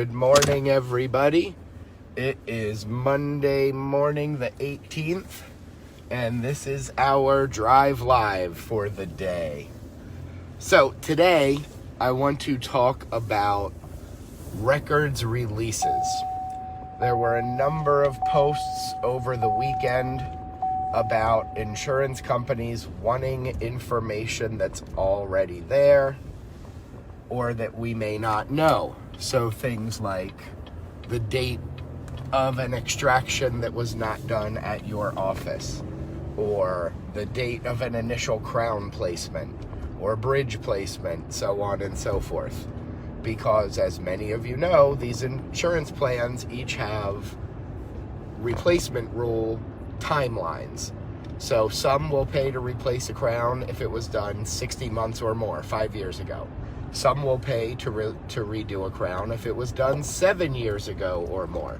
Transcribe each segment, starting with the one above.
Good morning, everybody. It is Monday morning, the 18th, and this is our Drive Live for the day. So today, I want to talk about records releases. There were a number of posts over the weekend about insurance companies wanting information that's already there or that we may not know. So things like the date of an extraction that was not done at your office, or the date of an initial crown placement or bridge placement, so on and so forth. Because as many of you know, these insurance plans each have replacement rule timelines. So some will pay to replace a crown if it was done 60 months or more, 5 years ago. Some will pay to redo a crown if it was done 7 years ago or more.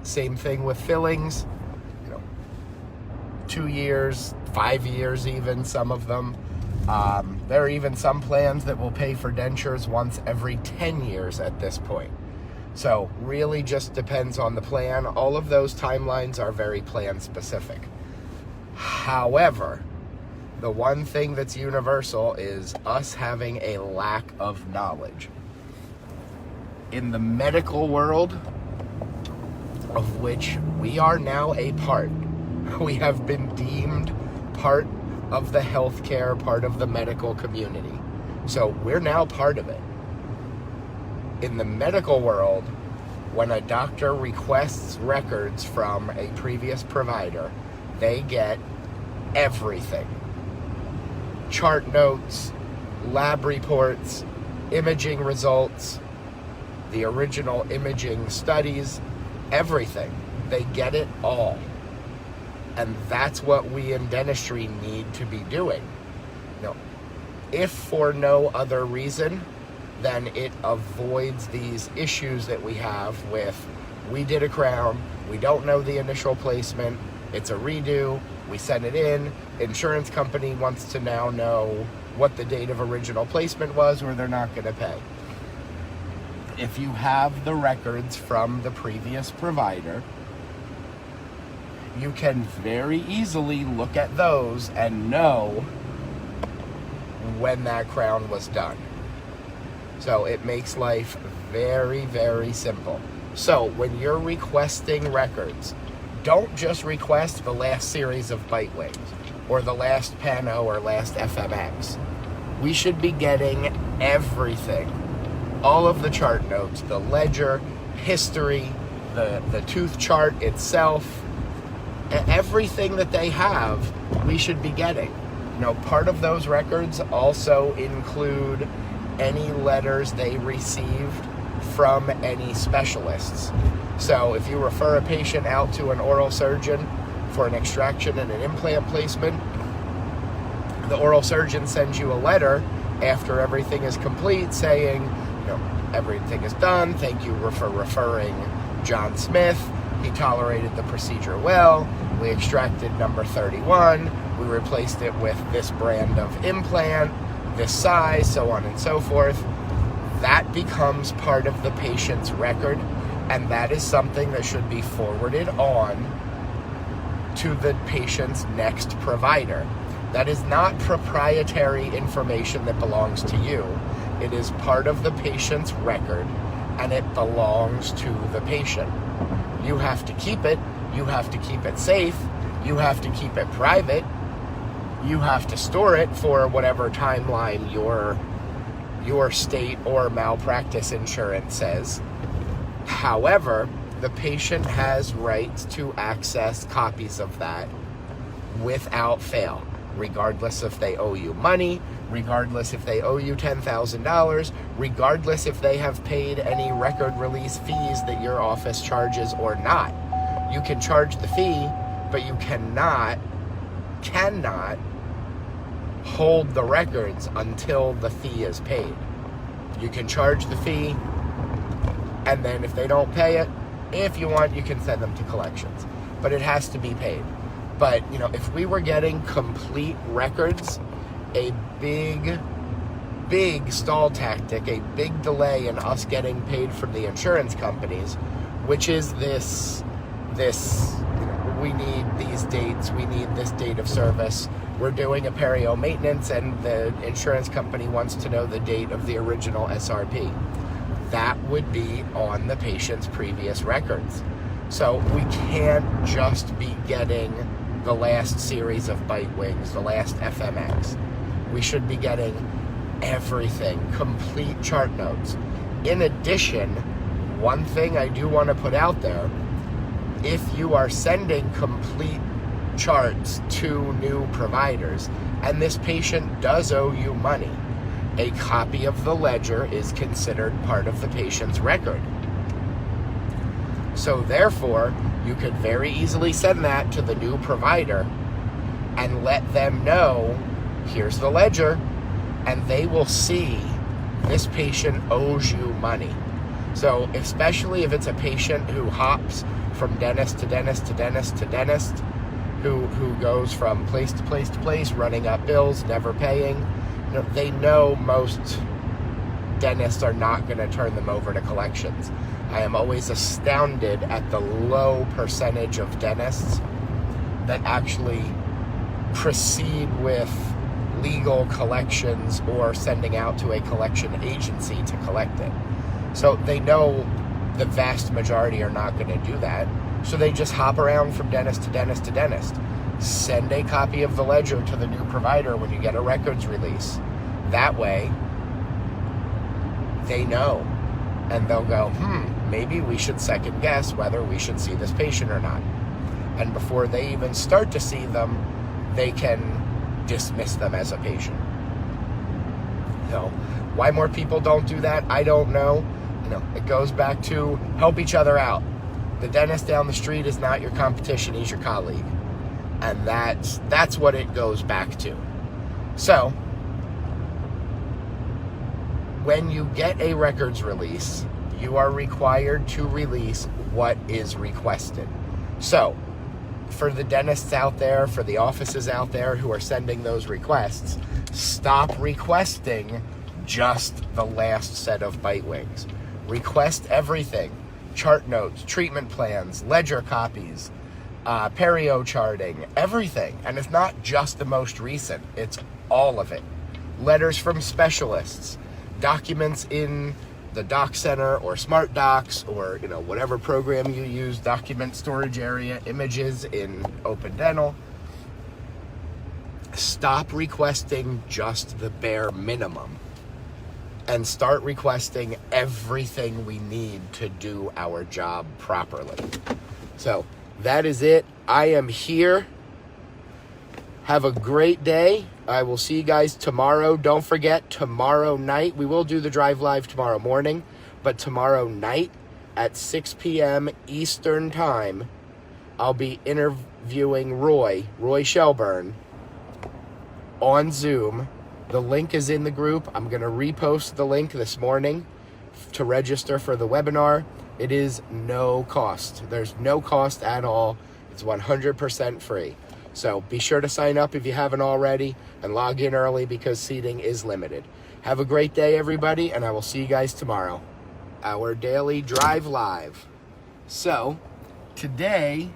Same thing with fillings, 2 years, 5 years even, some of them. There are even some plans that will pay for dentures once every 10 years at this point. So really just depends on the plan. All of those timelines are very plan specific. However, the one thing that's universal is us having a lack of knowledge. In the medical world, of which we are now a part, we have been deemed part of the healthcare, part of the medical community. So we're now part of it. In the medical world, when a doctor requests records from a previous provider, they get everything. Chart notes, lab reports, imaging results, the original imaging studies, everything. They get it all. And that's what we in dentistry need to be doing. If for no other reason, then it avoids these issues that we have with, we did a crown, we don't know the initial placement, it's a redo, we send it in, insurance company wants to now know what the date of original placement was, or they're not going to pay. If you have the records from the previous provider, you can very easily look at those and know when that crown was done. So it makes life very, very simple. So when you're requesting records, don't just request the last series of bite wings or the last Pano or last FMX. We should be getting everything. All of the chart notes, the ledger, history, the tooth chart itself, everything that they have, we should be getting. Part of those records also include any letters they received from any specialists. So if you refer a patient out to an oral surgeon for an extraction and an implant placement, the oral surgeon sends you a letter after everything is complete saying, everything is done. Thank you for referring John Smith. He tolerated the procedure well. We extracted number 31. We replaced it with this brand of implant, this size, so on and so forth. That becomes part of the patient's record, and that is something that should be forwarded on to the patient's next provider. That is not proprietary information that belongs to you. It is part of the patient's record, and it belongs to the patient. You have to keep it. You have to keep it safe. You have to keep it private. You have to store it for whatever timeline your state or malpractice insurance says. However, the patient has rights to access copies of that without fail, regardless if they owe you money, regardless if they owe you $10,000, regardless if they have paid any record release fees that your office charges or not. You can charge the fee, but you cannot hold the records until the fee is paid. You can charge the fee, and then if they don't pay it, if you want, you can send them to collections. But it has to be paid. But, if we were getting complete records, a big big stall tactic, a big delay in us getting paid from the insurance companies, which is this, we need these dates, we need this date of service. We're doing a perio maintenance and the insurance company wants to know the date of the original SRP. That would be on the patient's previous records. So we can't just be getting the last series of bite wings, the last FMX. We should be getting everything, complete chart notes. In addition, one thing I do want to put out there, if you are sending complete charts to new providers and this patient does owe you money, a copy of the ledger is considered part of the patient's record. So therefore, you could very easily send that to the new provider and let them know, here's the ledger, and they will see this patient owes you money. So especially if it's a patient who hops from dentist to dentist to dentist to dentist, who goes from place to place to place, running up bills, never paying, they know most dentists are not going to turn them over to collections. I am always astounded at the low percentage of dentists that actually proceed with legal collections or sending out to a collection agency to collect it. So they know the vast majority are not going to do that. So they just hop around from dentist to dentist to dentist. Send a copy of the ledger to the new provider when you get a records release. That way, they know. And they'll go, maybe we should second guess whether we should see this patient or not. And before they even start to see them, they can dismiss them as a patient. So, why more people don't do that, I don't know. It goes back to help each other out. The dentist down the street is not your competition, he's your colleague. And that's what it goes back to. So, when you get a records release, you are required to release what is requested. So, for the dentists out there, for the offices out there who are sending those requests, stop requesting just the last set of bite wings. Request everything. Chart notes, treatment plans, ledger copies, perio charting, everything. And it's not just the most recent, it's all of it. Letters from specialists, documents in the Doc Center or Smart Docs or whatever program you use, document storage area, images in Open Dental. Stop requesting just the bare minimum and start requesting everything we need to do our job properly. So that is it. I am here. Have a great day. I will see you guys tomorrow. Don't forget, tomorrow night, we will do the drive live tomorrow morning, but tomorrow night at 6 p.m. Eastern Time, I'll be interviewing Roy Shelburne on Zoom. The link is in the group. I'm going to repost the link this morning to register for the webinar. It is no cost. There's no cost at all. It's 100% free. So be sure to sign up if you haven't already and log in early because seating is limited. Have a great day, everybody, and I will see you guys tomorrow. Our daily drive live. So today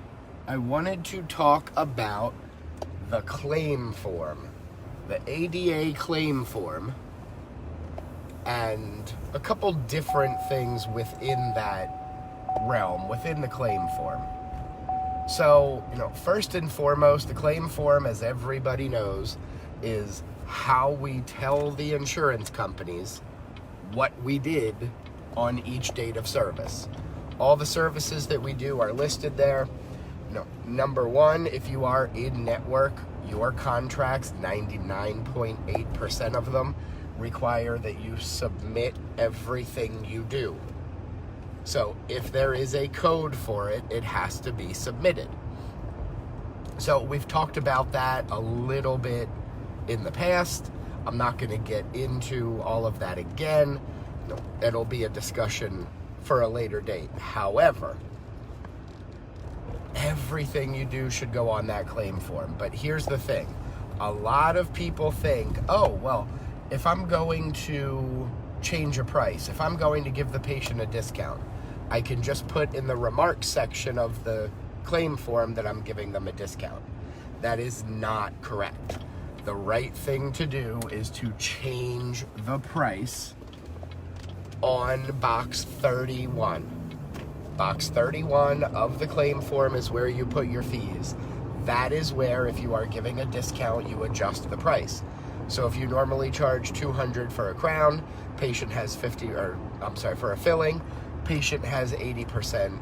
I wanted to talk about the claim form, the ADA claim form, and a couple different things within that realm, within the claim form. So, first and foremost, the claim form, as everybody knows, is how we tell the insurance companies what we did on each date of service. All the services that we do are listed there. Number one, if you are in network, your contracts, 99.8% of them, require that you submit everything you do. So if there is a code for it, it has to be submitted. So we've talked about that a little bit in the past. I'm not going to get into all of that again. It'll be a discussion for a later date. However, everything you do should go on that claim form. But here's the thing. A lot of people think, oh, well, if I'm going to change a price, if I'm going to give the patient a discount, I can just put in the remarks section of the claim form that I'm giving them a discount. That is not correct. The right thing to do is to change the price on box 31. Box 31 of the claim form is where you put your fees. That is where, if you are giving a discount, you adjust the price. So if you normally charge $200 for a crown, patient has for a filling, patient has 80%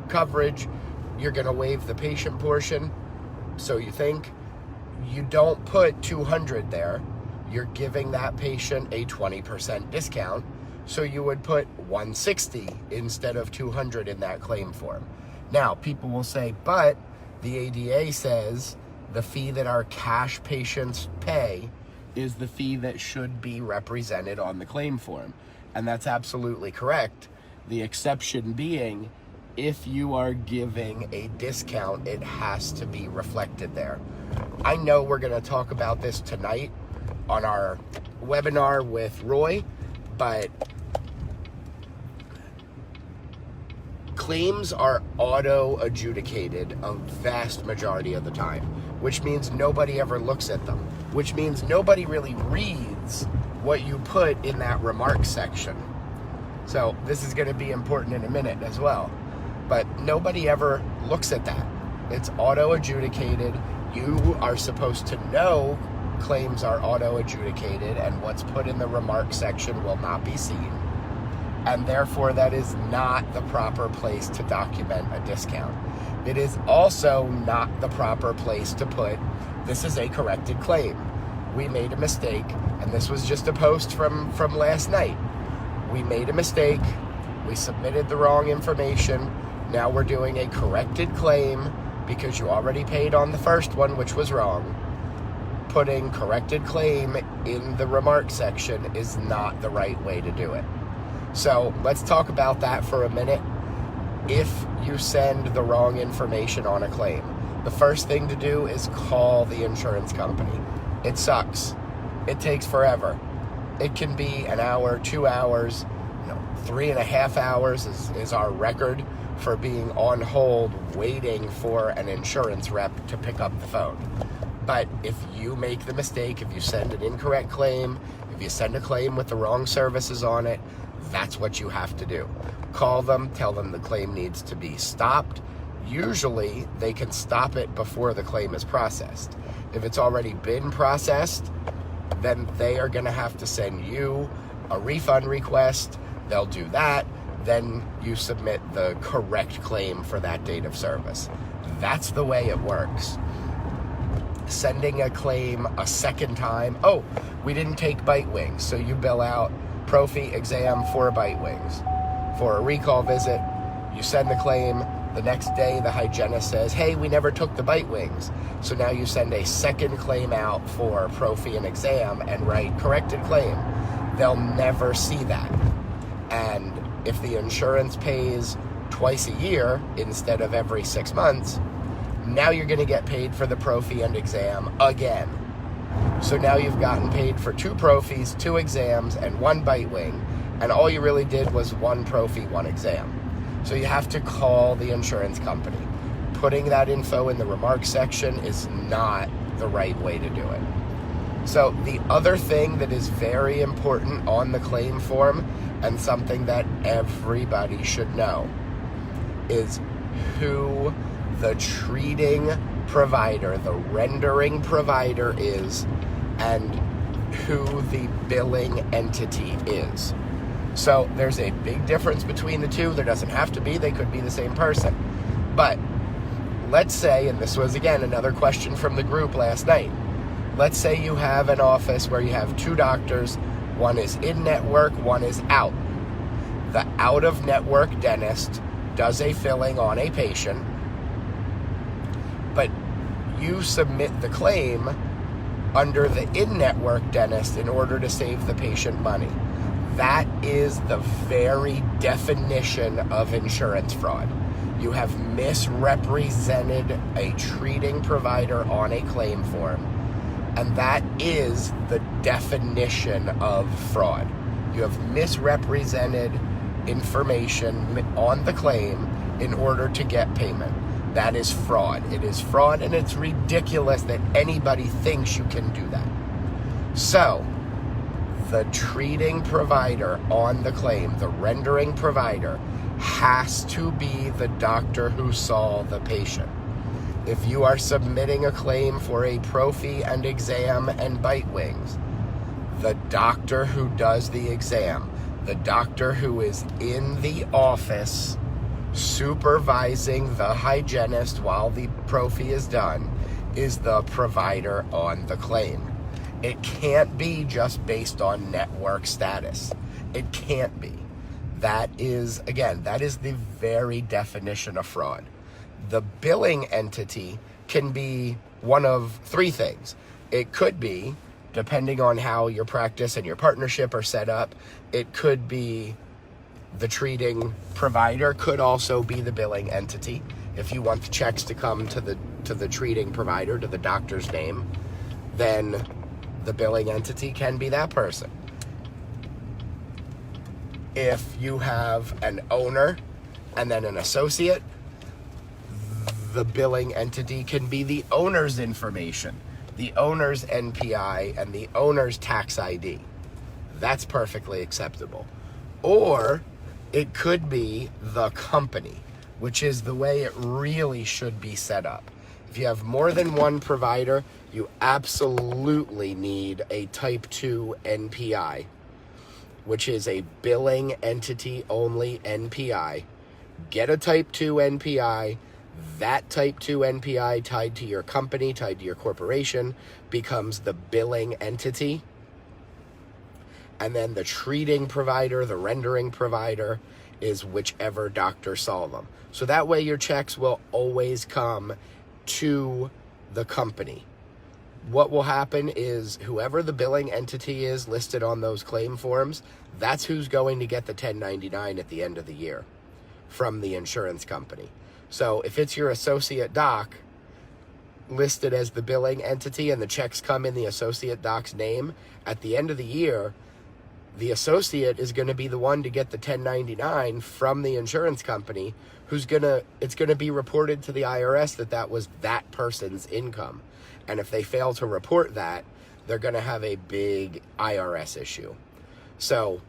coverage, you're gonna waive the patient portion. So you think, you don't put $200 there, you're giving that patient a 20% discount. So you would put $160 instead of $200 in that claim form. Now, people will say, but the ADA says the fee that our cash patients pay is the fee that should be represented on the claim form. And that's absolutely correct. The exception being, if you are giving a discount, it has to be reflected there. I know we're going to talk about this tonight on our webinar with Roy, but claims are auto-adjudicated a vast majority of the time, which means nobody ever looks at them, which means nobody really reads what you put in that remarks section. So this is going to be important in a minute as well, but nobody ever looks at that. It's auto-adjudicated. You are supposed to know claims are auto-adjudicated, and what's put in the remarks section will not be seen. And therefore, that is not the proper place to document a discount. It is also not the proper place to put, this is a corrected claim. We made a mistake, and this was just a post from last night. We made a mistake, we submitted the wrong information, now we're doing a corrected claim because you already paid on the first one, which was wrong. Putting corrected claim in the remarks section is not the right way to do it. So let's talk about that for a minute. If you send the wrong information on a claim, the first thing to do is call the insurance company. It sucks. It takes forever. It can be an hour, 2 hours, 3.5 hours is our record for being on hold waiting for an insurance rep to pick up the phone. But if you make the mistake, if you send an incorrect claim, if you send a claim with the wrong services on it, that's what you have to do. Call them, tell them the claim needs to be stopped. Usually, they can stop it before the claim is processed. If it's already been processed, then they are going to have to send you a refund request. They'll do that. Then you submit the correct claim for that date of service. That's the way it works. Sending a claim a second time, oh, we didn't take bite wings, so you bill out prophy exam 4 bite wings. For a recall visit, you send the claim, the next day the hygienist says, hey, we never took the bite wings. So now you send a second claim out for prophy and exam and write corrected claim. They'll never see that. And if the insurance pays twice a year instead of every 6 months, now you're going to get paid for the prophy and exam again. So now you've gotten paid for 2 prophies, 2 exams, and 1 bite wing, and all you really did was 1 prophy, 1 exam. So you have to call the insurance company. Putting that info in the remarks section is not the right way to do it. So the other thing that is very important on the claim form, and something that everybody should know, is who the treating provider, the rendering provider is, and who the billing entity is. So there's a big difference between the two. There doesn't have to be, they could be the same person. But let's say, and this was again another question from the group last night, let's say you have an office where you have 2 doctors, one is in-network, one is out. The out-of-network dentist does a filling on a patient, but you submit the claim under the in-network dentist in order to save the patient money. That is the very definition of insurance fraud. You have misrepresented a treating provider on a claim form, And that is the definition of fraud. You have misrepresented information on the claim in order to get payment. That is fraud. It is fraud, and it's ridiculous that anybody thinks you can do that. So, the treating provider on the claim, the rendering provider, has to be the doctor who saw the patient. If you are submitting a claim for a prophy and exam and bite wings, the doctor who does the exam, the doctor who is in the office supervising the hygienist while the prophy is done, is the provider on the claim. It can't be just based on network status. It can't be. That is the very definition of fraud. The billing entity can be one of three things. It could be, depending on how your practice and your partnership are set up, it could be the treating provider, could also be the billing entity. If you want the checks to come to the treating provider, to the doctor's name, then the billing entity can be that person. If you have an owner and then an associate, the billing entity can be the owner's information, the owner's NPI, and the owner's tax ID. That's perfectly acceptable. Or it could be the company, which is the way it really should be set up. If you have more than one provider, you absolutely need a Type 2 NPI, which is a billing entity only NPI. Get a Type 2 NPI. That Type 2 NPI tied to your company, tied to your corporation, becomes the billing entity. And then the treating provider, the rendering provider, is whichever doctor saw them. So that way your checks will always come to the company. What will happen is whoever the billing entity is listed on those claim forms, that's who's going to get the 1099 at the end of the year from the insurance company. So if it's your associate doc listed as the billing entity and the checks come in the associate doc's name, at the end of the year, the associate is going to be the one to get the 1099 from the insurance company, it's going to be reported to the IRS that was that person's income. And if they fail to report that, they're going to have a big IRS issue. So,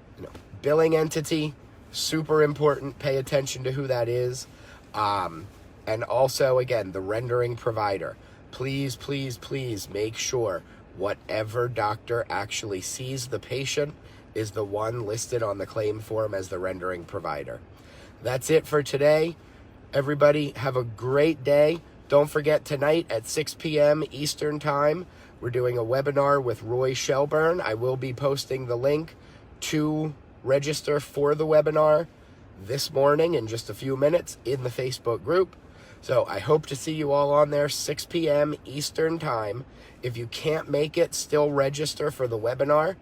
billing entity, super important. Pay attention to who that is. And also, again, the rendering provider. Please, please, please make sure whatever doctor actually sees the patient is the one listed on the claim form as the rendering provider. That's it for today. Everybody have a great day. Don't forget, tonight at 6 p.m. Eastern Time, we're doing a webinar with Roy Shelburne. I will be posting the link to register for the webinar this morning in just a few minutes in the Facebook group. So I hope to see you all on there, 6 p.m. Eastern Time. If you can't make it, still register for the webinar.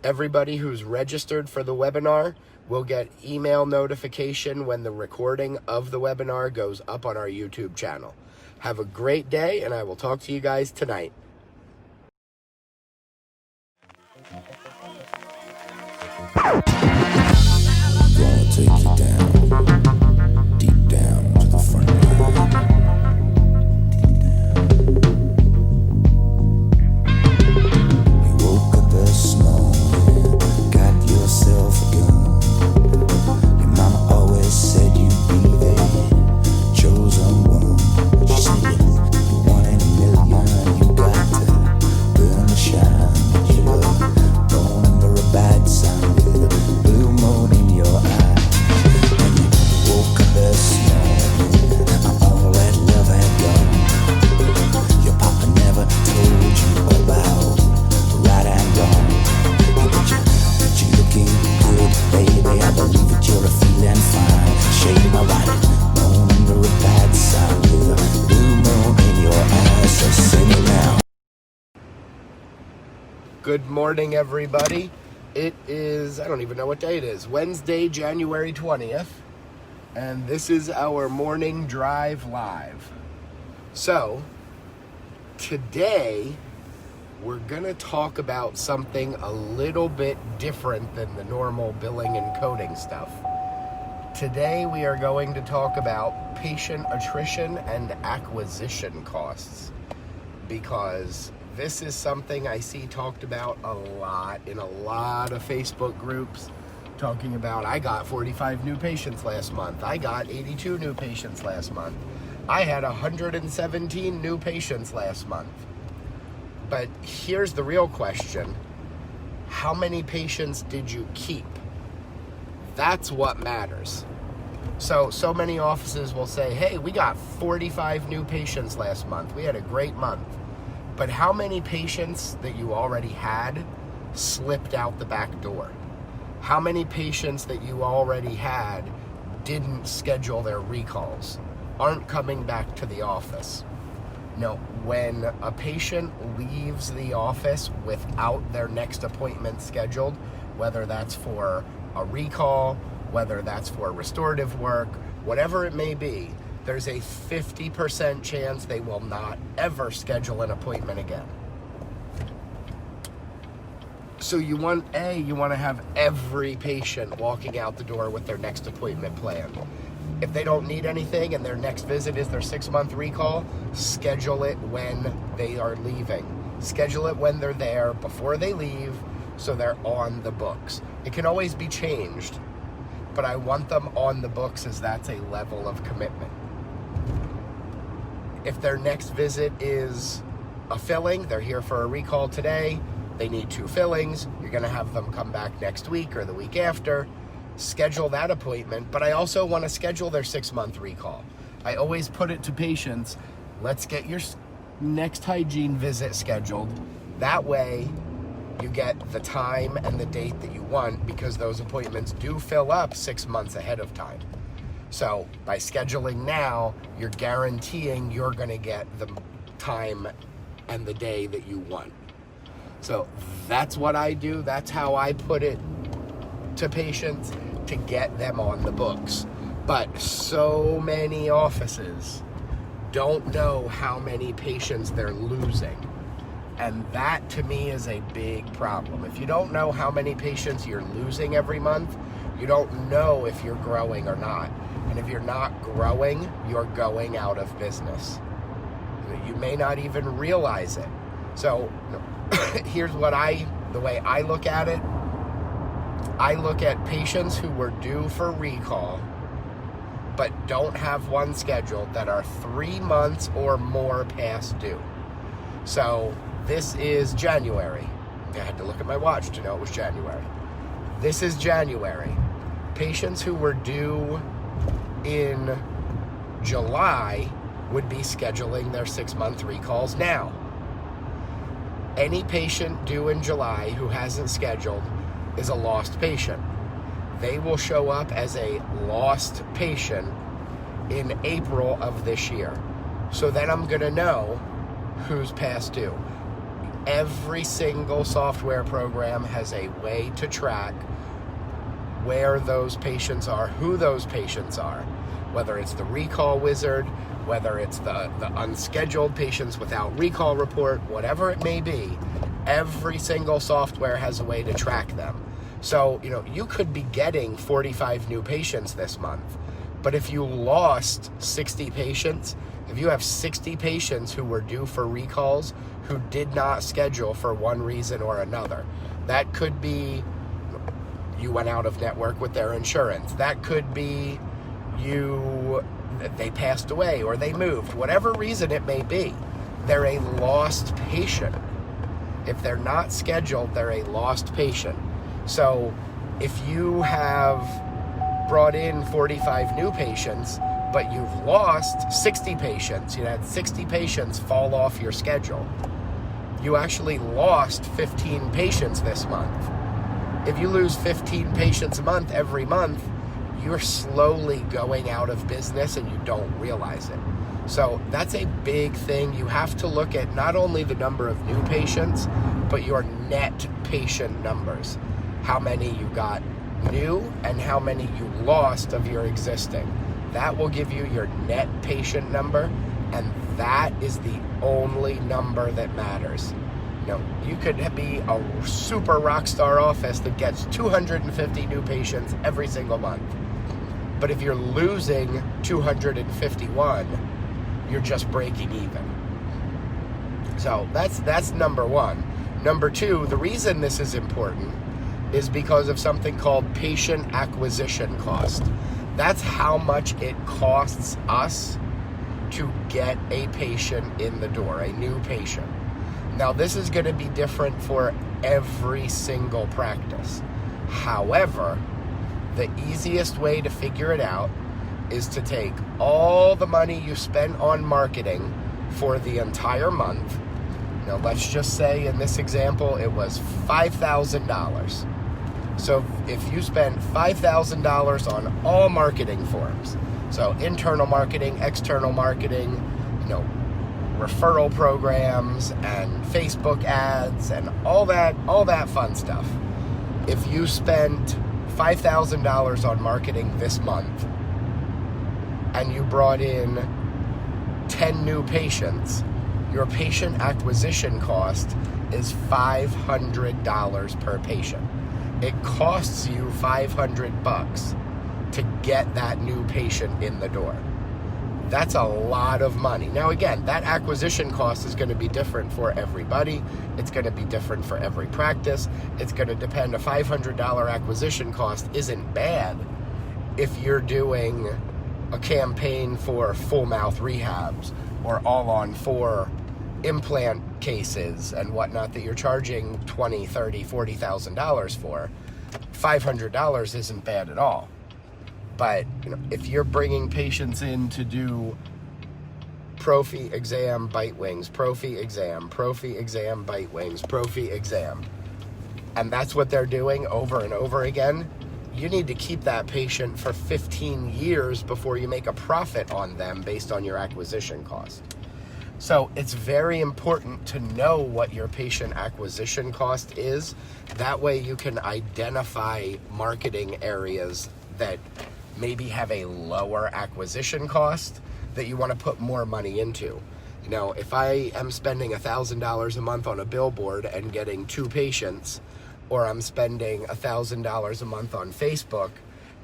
Everybody who's registered for the webinar will get email notification when the recording of the webinar goes up on our YouTube channel. Have a great day, and I will talk to you guys tonight. Gonna take you down, deep down to the front line. You woke up this morning, got yourself a gun. Your mama always said you'd be the chosen one. She said you're 1 in a million, you got to burn the shine. But you were born under a bad sign with a blue moon in your eye. When you woke up this morning, all that love had gone. Your papa never told you about right and wrong. But you looking good, baby. I believe that you're feeling fine. Shade my right, born under a bad sign with a blue moon in your eyes. So sing it now. Good morning, everybody. It is, I don't even know what day it is, Wednesday, January 20th, and this is our morning drive live. So, today we're gonna talk about something a little bit different than the normal billing and coding stuff. Today we are going to talk about patient attrition and acquisition costs, because this is something I see talked about a lot in a lot of Facebook groups, talking about, I got 45 new patients last month, I got 82 new patients last month, I had 117 new patients last month. But here's the real question: how many patients did you keep? That's what matters. So many offices will say, hey, we got 45 new patients last month. We had a great month. But how many patients that you already had slipped out the back door? How many patients that you already had didn't schedule their recalls, aren't coming back to the office? No, when a patient leaves the office without their next appointment scheduled, whether that's for a recall, whether that's for restorative work, whatever it may be, there's a 50% chance they will not ever schedule an appointment again. So you want to have every patient walking out the door with their next appointment planned. If they don't need anything and their next visit is their 6-month recall, schedule it when they are leaving. Schedule it when they're there before they leave, so they're on the books. It can always be changed, but I want them on the books, as that's a level of commitment. If their next visit is a filling, they're here for a recall today, they need 2 fillings, you're going to have them come back next week or the week after, schedule that appointment. But I also want to schedule their 6-month recall. I always put it to patients, let's get your next hygiene visit scheduled. That way you get the time and the date that you want, because those appointments do fill up 6 months ahead of time. So by scheduling now, you're guaranteeing you're going to get the time and the day that you want. So that's what I do. That's how I put it to patients to get them on the books. But so many offices don't know how many patients they're losing. And that to me is a big problem. If you don't know how many patients you're losing every month, you don't know if you're growing or not. And if you're not growing, you're going out of business. You may not even realize it. So here's the way I look at it. I look at patients who were due for recall but don't have one scheduled that are 3 months or more past due. So this is January. I had to look at my watch to know it was January. This is January. Patients who were due in July would be scheduling their 6-month recalls now. Any patient due in July who hasn't scheduled is a lost patient. They will show up as a lost patient in April of this year. So then I'm going to know who's past due. Every single software program has a way to track where those patients are, who those patients are, whether it's the recall wizard, whether it's the unscheduled patients without recall report, whatever it may be. Every single software has a way to track them. So, you could be getting 45 new patients this month, but if you lost 60 patients, if you have 60 patients who were due for recalls who did not schedule for one reason or another, that could be you went out of network with their insurance. That could be they passed away or they moved. Whatever reason it may be, they're a lost patient. If they're not scheduled, they're a lost patient. So if you have brought in 45 new patients, but you've lost 60 patients, you had 60 patients fall off your schedule, you actually lost 15 patients this month. If you lose 15 patients a month every month, you're slowly going out of business and you don't realize it. So that's a big thing. You have to look at not only the number of new patients, but your net patient numbers. How many you got new and how many you lost of your existing. That will give you your net patient number, and that is the only number that matters. You could be a super rock star office that gets 250 new patients every single month. But if you're losing 251, you're just breaking even. So that's number one. Number two, the reason this is important is because of something called patient acquisition cost. That's how much it costs us to get a patient in the door, a new patient. Now, this is going to be different for every single practice. However, the easiest way to figure it out is to take all the money you spent on marketing for the entire month. Now, let's just say in this example, it was $5,000. So if you spend $5,000 on all marketing forms, so internal marketing, external marketing, referral programs and Facebook ads and all that fun stuff. If you spent $5,000 on marketing this month and you brought in 10 new patients, your patient acquisition cost is $500 per patient. It costs you $500 to get that new patient in the door. That's a lot of money. Now, again, that acquisition cost is going to be different for everybody. It's going to be different for every practice. It's going to depend. A $500 acquisition cost isn't bad if you're doing a campaign for full mouth rehabs or all on 4 implant cases and whatnot that you're charging $20,000, $30,000, $40,000 for. $500 isn't bad at all. But if you're bringing patients in to do prophy exam, bite wings, prophy exam, bite wings, prophy exam, and that's what they're doing over and over again, you need to keep that patient for 15 years before you make a profit on them based on your acquisition cost. So it's very important to know what your patient acquisition cost is. That way you can identify marketing areas that maybe have a lower acquisition cost that you want to put more money into. If I am spending $1,000 a month on a billboard and getting 2 patients, or I'm spending $1,000 a month on Facebook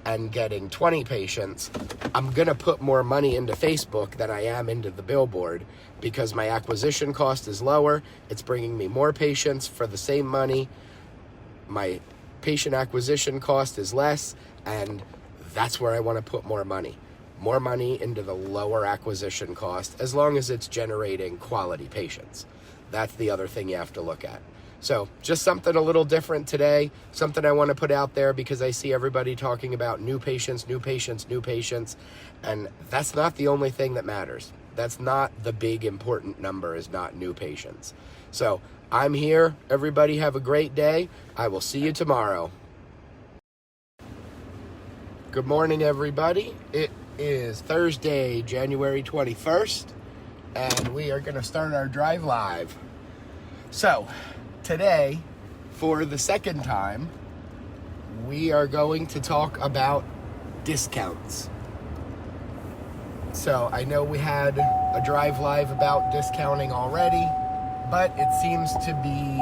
and getting 20 patients, I'm going to put more money into Facebook than I am into the billboard because my acquisition cost is lower. It's bringing me more patients for the same money. My patient acquisition cost is less, and that's where I want to put more money. More money into the lower acquisition cost, as long as it's generating quality patients. That's the other thing you have to look at. So just something a little different today, something I want to put out there because I see everybody talking about new patients, and that's not the only thing that matters. That's not the big important number, is not new patients. So I'm here. Everybody have a great day. I will see you tomorrow. Good morning, everybody. It is Thursday, January 21st, and we are going to start our drive live. So, today, for the second time, we are going to talk about discounts. So, I know we had a drive live about discounting already, but it seems to be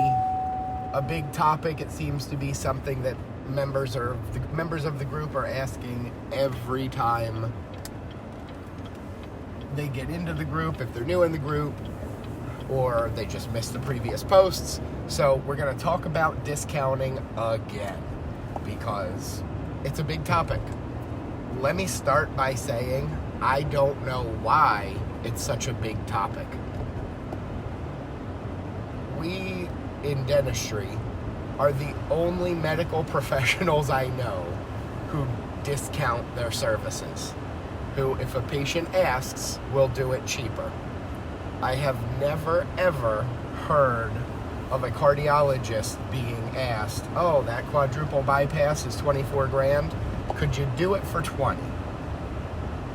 a big topic. It seems to be something that members of the group are asking every time they get into the group, if they're new in the group, or they just missed the previous posts. So we're going to talk about discounting again because it's a big topic. Let me start by saying I don't know why it's such a big topic. We in dentistry are the only medical professionals I know who discount their services, who, if a patient asks, will do it cheaper. I have never, ever heard of a cardiologist being asked, oh, that quadruple bypass is $24,000. Could you do it for 20?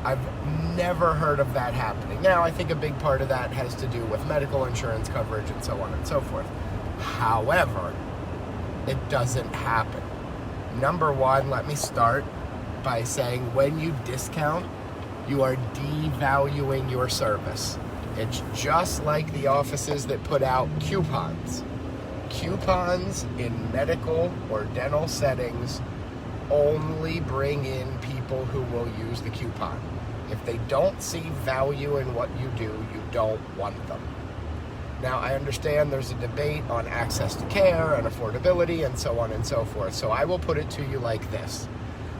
I've never heard of that happening. Now, I think a big part of that has to do with medical insurance coverage and so on and so forth. However, it doesn't happen. Number one, let me start by saying when you discount, you are devaluing your service. It's just like the offices that put out coupons. Coupons in medical or dental settings only bring in people who will use the coupon. If they don't see value in what you do, you don't want them. Now, I understand there's a debate on access to care and affordability and so on and so forth. So I will put it to you like this.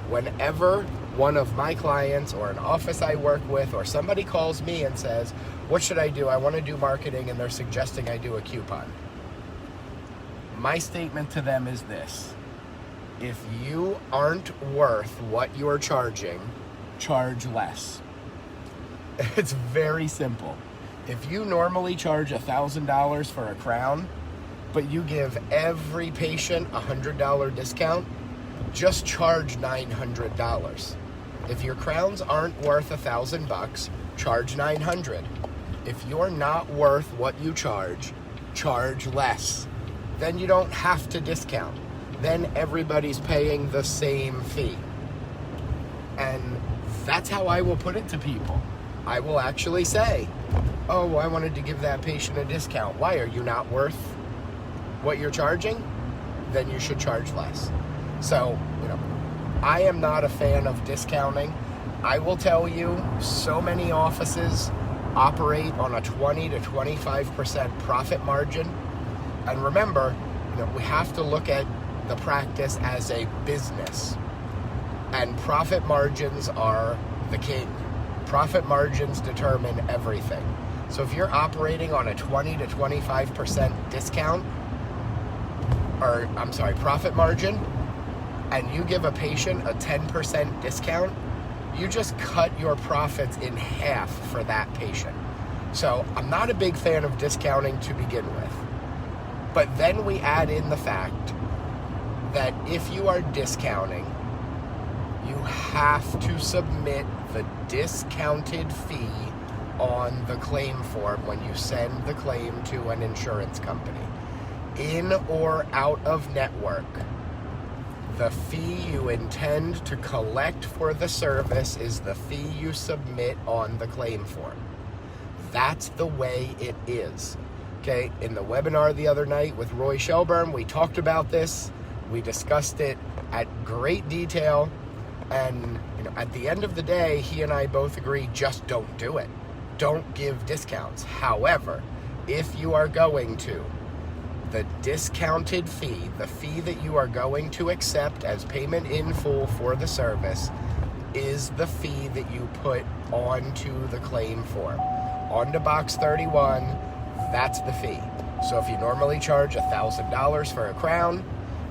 Whenever one of my clients or an office I work with or somebody calls me and says, what should I do? I want to do marketing, and they're suggesting I do a coupon. My statement to them is this. If you aren't worth what you're charging, charge less. It's very simple. If you normally charge $1,000 for a crown, but you give every patient a $100 discount, just charge $900. If your crowns aren't worth $1,000, charge $900. If you're not worth what you charge less. Then you don't have to discount. Then everybody's paying the same fee. And that's how I will put it to people. I will actually say, oh, I wanted to give that patient a discount. Why? Are you not worth what you're charging? Then you should charge less. So, I am not a fan of discounting. I will tell you, so many offices operate on a 20 to 25% profit margin. And remember, we have to look at the practice as a business. And profit margins are the king. Profit margins determine everything. So if you're operating on a 20 to 25% discount, profit margin, and you give a patient a 10% discount, you just cut your profits in half for that patient. So I'm not a big fan of discounting to begin with. But then we add in the fact that if you are discounting, you have to submit the discounted fee on the claim form when you send the claim to an insurance company. In or out of network, the fee you intend to collect for the service is the fee you submit on the claim form. That's the way it is. Okay, in the webinar the other night with Roy Shelburne, we talked about this. We discussed it at great detail. And at the end of the day, he and I both agree, just don't do it. Don't give discounts. However, if you are going to, the discounted fee, the fee that you are going to accept as payment in full for the service, is the fee that you put onto the claim form. Onto box 31, that's the fee. So if you normally charge $1,000 for a crown,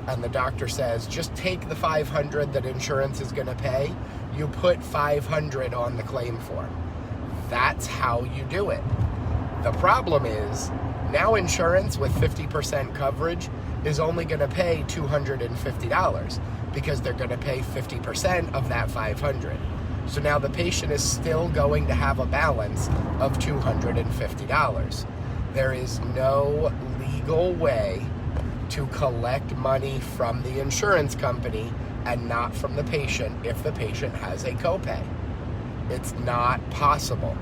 and the doctor says, just take the $500 that insurance is going to pay, you put $500 on the claim form. That's how you do it. The problem is, now insurance with 50% coverage is only going to pay $250 because they're going to pay 50% of that $500. So now the patient is still going to have a balance of $250. There is no legal way to collect money from the insurance company and not from the patient if the patient has a copay. It's not possible.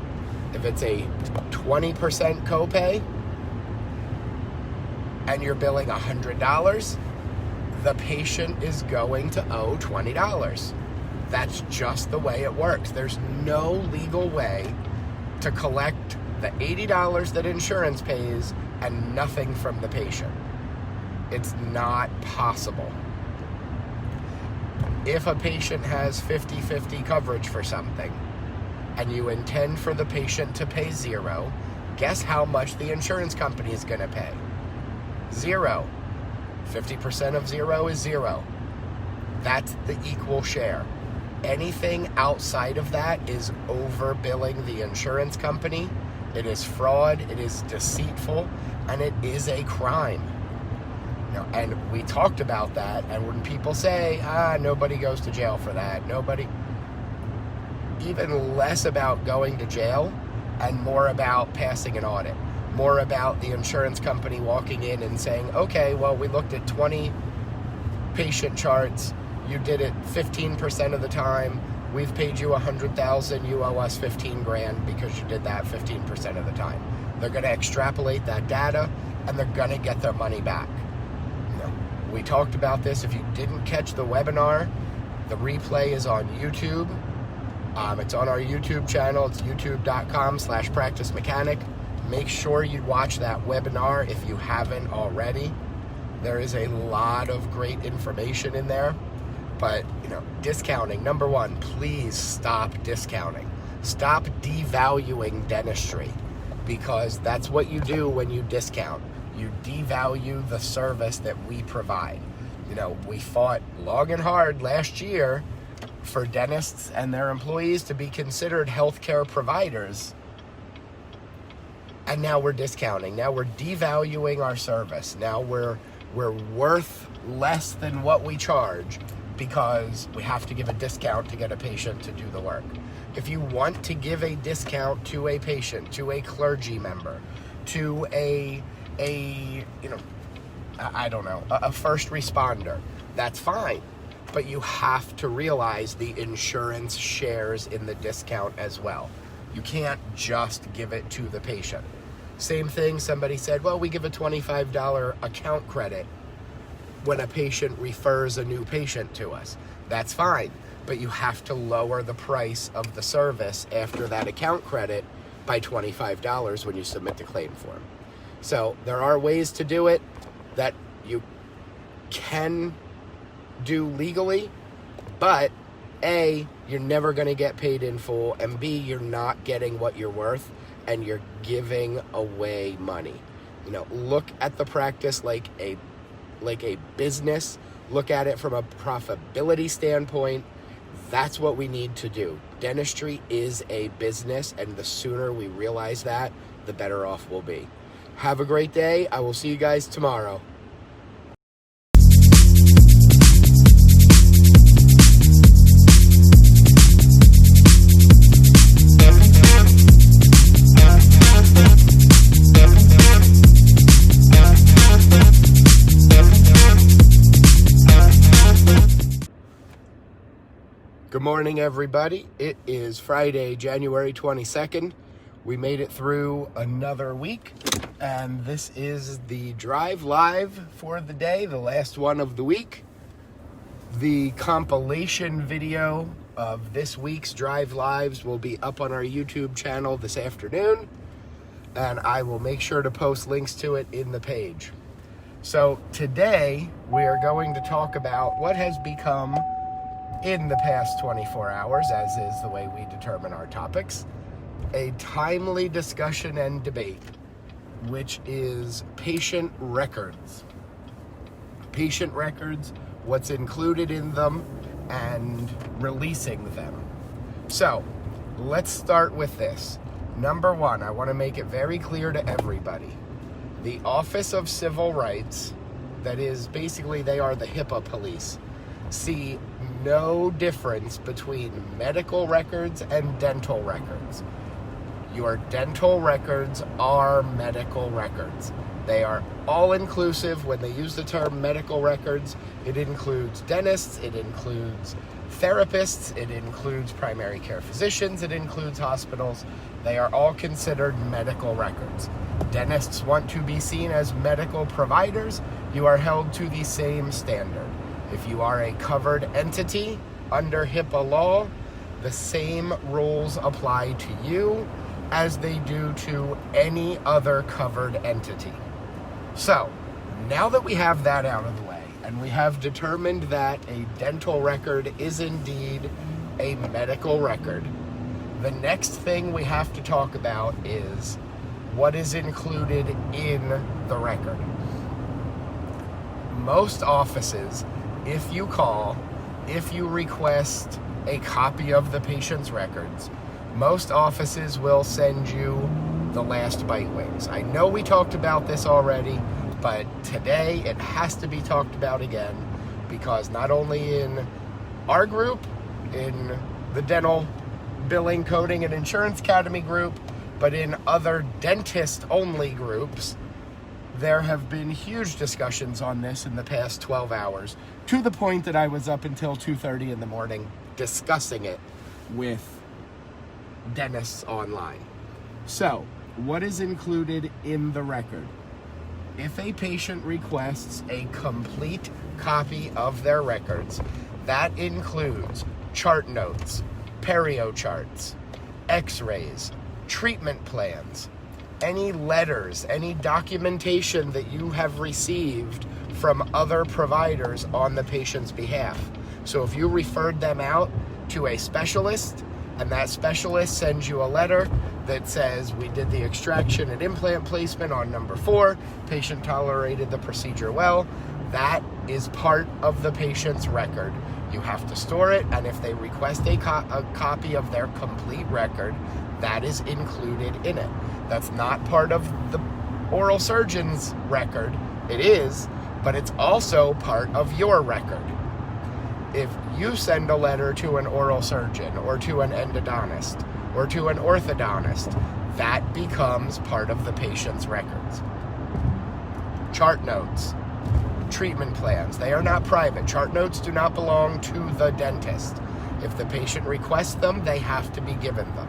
If it's a 20% copay and you're billing $100, the patient is going to owe $20. That's just the way it works. There's no legal way to collect the $80 that insurance pays and nothing from the patient. It's not possible. If a patient has 50-50 coverage for something and you intend for the patient to pay $0, guess how much the insurance company is going to pay? $0. 50% of $0 is $0. That's the equal share. Anything outside of that is overbilling the insurance company. It is fraud, it is deceitful, and it is a crime. And we talked about that, and when people say, nobody goes to jail for that, even less about going to jail and more about passing an audit, more about the insurance company walking in and saying, okay, well, we looked at 20 patient charts, you did it 15% of the time, we've paid you $100,000, you owe us $15,000 because you did that 15% of the time. They're going to extrapolate that data, and they're going to get their money back. We talked about this. If you didn't catch the webinar, the replay is on YouTube. It's on our YouTube channel. It's youtube.com/practicemechanic. Make sure you watch that webinar if you haven't already. There is a lot of great information in there. But, discounting, number one, please stop discounting. Stop devaluing dentistry, because that's what you do when you discount. You devalue the service that we provide. We fought long and hard last year for dentists and their employees to be considered healthcare providers. And now we're discounting. Now we're devaluing our service. Now we're worth less than what we charge because we have to give a discount to get a patient to do the work. If you want to give a discount to a patient, to a clergy member, to a first responder, that's fine. But you have to realize the insurance shares in the discount as well. You can't just give it to the patient. Same thing, somebody said, well, we give a $25 account credit when a patient refers a new patient to us. That's fine, but you have to lower the price of the service after that account credit by $25 when you submit the claim form. So there are ways to do it that you can do legally, but A, you're never going to get paid in full, and B, you're not getting what you're worth, and you're giving away money. Look at the practice like a business. Look at it from a profitability standpoint. That's what we need to do. Dentistry is a business, and the sooner we realize that, the better off we'll be. Have a great day. I will see you guys tomorrow. Good morning, everybody. It is Friday, January 22nd. We made it through another week, and this is the drive live for the day, the last one of the week. The compilation video of this week's drive lives will be up on our YouTube channel this afternoon, and I will make sure to post links to it in the page. So today we are going to talk about what has become, in the past 24 hours, as is the way we determine our topics, a timely discussion and debate, which is patient records. Patient records, what's included in them, and releasing them. So, let's start with this. Number one, I want to make it very clear to everybody. The Office of Civil Rights, that is, basically they are the HIPAA police, see no difference between medical records and dental records. Your dental records are medical records. They are all-inclusive. When they use the term medical records, it includes dentists, it includes therapists, it includes primary care physicians, it includes hospitals. They are all considered medical records. Dentists want to be seen as medical providers. You are held to the same standard. If you are a covered entity under HIPAA law, the same rules apply to you as they do to any other covered entity. So, now that we have that out of the way, and we have determined that a dental record is indeed a medical record, the next thing we have to talk about is what is included in the record. Most offices, if you call, if you request a copy of the patient's records, most offices will send you the last bite wings. I know we talked about this already, but today it has to be talked about again, because not only in our group, in the Dental Billing, Coding, and Insurance Academy group, but in other dentist-only groups, there have been huge discussions on this in the past 12 hours, to the point that I was up until 2:30 in the morning discussing it with dentists online. So, what is included in the record? if a patient requests a complete copy of their records, that includes chart notes, perio charts, x-rays, treatment plans, any letters, any documentation that you have received from other providers on the patient's behalf. So if you referred them out to a specialist and that specialist sends you a letter that says we did the extraction and implant placement on number 4, patient tolerated the procedure well, that is part of the patient's record. You have to store it, and if they request a copy of their complete record, that is included in it. That's not part of the oral surgeon's record. It is, but it's also part of your record. If you send a letter to an oral surgeon or to an endodontist or to an orthodontist, that becomes part of the patient's records. Chart notes, treatment plans, they are not private. Chart notes do not belong to the dentist. If the patient requests them, they have to be given them,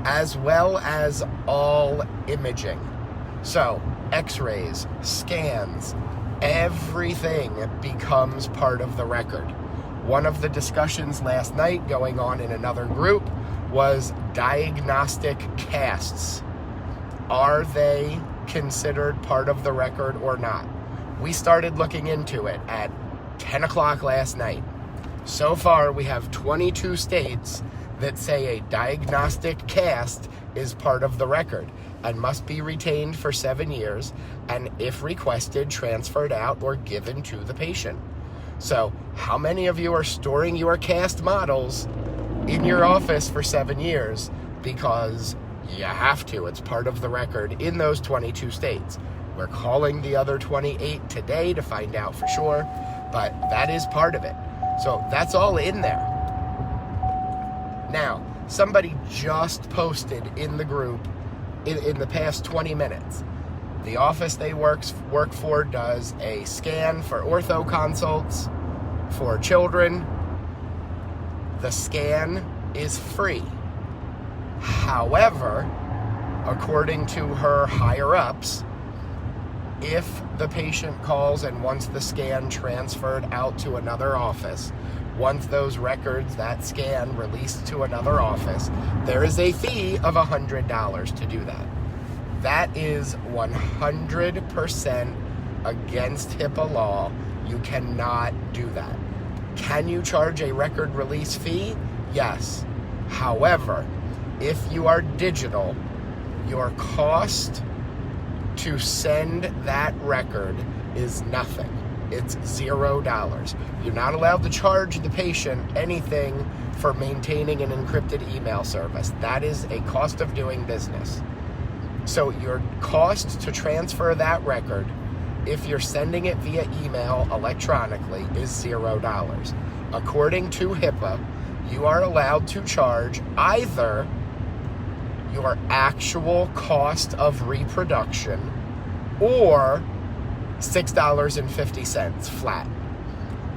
as well as all imaging. So, x-rays, scans, everything becomes part of the record. One of the discussions last night going on in another group was diagnostic casts. Are they considered part of the record or not? We started looking into it at 10 o'clock last night. So far, we have 22 states that say a diagnostic cast is part of the record and must be retained for 7 years, and if requested, transferred out or given to the patient. So, how many of you are storing your cast models in your office for 7 years? Because you have to. It's part of the record in those 22 states. We're calling the other 28 today to find out for sure, but that is part of it. So that's all in there. Now, somebody just posted in the group in the past 20 minutes. The office they work for does a scan for ortho consults for children. The scan is free. However, according to her higher-ups, if the patient calls and wants the scan transferred out to another office, once those records, that scan, released to another office, there is a fee of $100 to do that. That is 100% against HIPAA law. You cannot do that. Can you charge a record release fee? Yes. However, if you are digital, your cost to send that record is nothing. It's $0. You're not allowed to charge the patient anything for maintaining an encrypted email service. That is a cost of doing business. So your cost to transfer that record, if you're sending it via email electronically, is $0. According to HIPAA, you are allowed to charge either your actual cost of reproduction or $6.50 flat.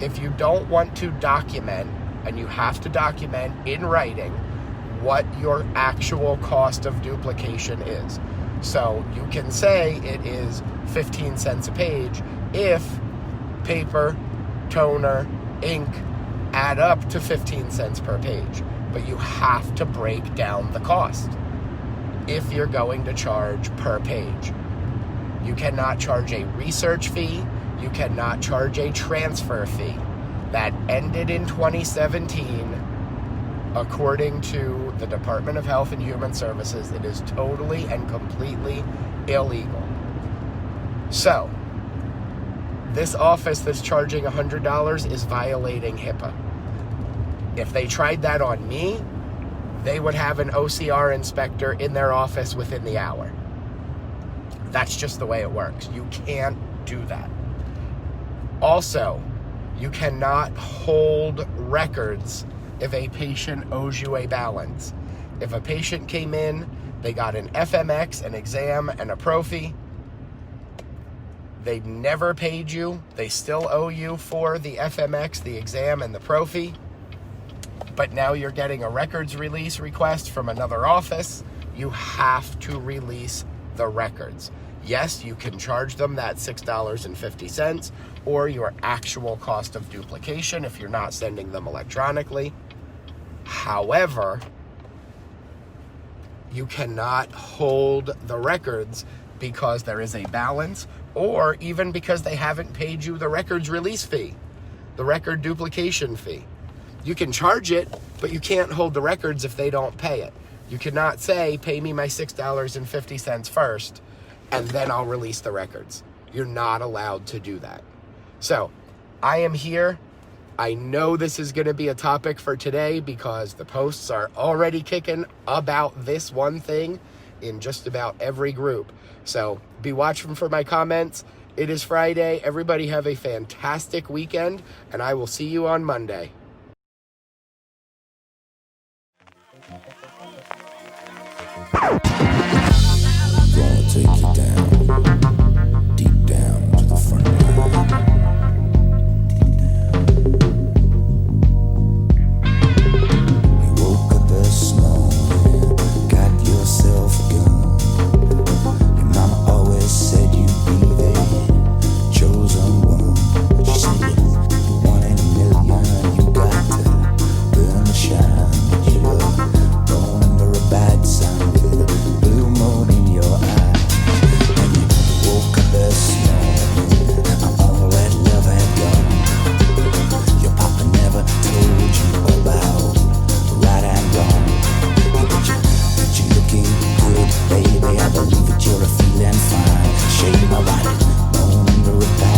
If you don't want to document, and you have to document in writing, what your actual cost of duplication is. So you can say it is 15 cents a page if paper, toner, ink add up to 15 cents per page. But you have to break down the cost if you're going to charge per page. You cannot charge a research fee. You cannot charge a transfer fee. That ended in 2017. According to the Department of Health and Human Services, it is totally and completely illegal. So, this office that's charging $100 is violating HIPAA. If they tried that on me, they would have an OCR inspector in their office within the hour. That's just the way it works. You can't do that. Also, you cannot hold records if a patient owes you a balance. If a patient came in, they got an FMX, an exam, and a prophy, they never paid you, they still owe you for the FMX, the exam, and the prophy, but now you're getting a records release request from another office, you have to release the records. Yes, you can charge them that $6.50 or your actual cost of duplication if you're not sending them electronically. However, you cannot hold the records because there is a balance, or even because they haven't paid you the records release fee, the record duplication fee. You can charge it, but you can't hold the records if they don't pay it. You cannot say, pay me my $6.50 first, and then I'll release the records. You're not allowed to do that. So, I am here. I know this is going to be a topic for today because the posts are already kicking about this one thing in just about every group. So be watching for my comments. It is Friday. Everybody have a fantastic weekend, and I will see you on Monday. Gonna take you down, deep down to the front line. You woke up this morning, got yourself a gun. Your mama always said you'd be the chosen one. She said you're one in a million, you got to burn the shine. But you were born under a bad sign with a blue moon in your eye. And you woke up this morning, all that love had gone. Your papa never told you about right and wrong. But you're looking good, baby. I believe that you're a feeling fine. Shade my body, born under a bad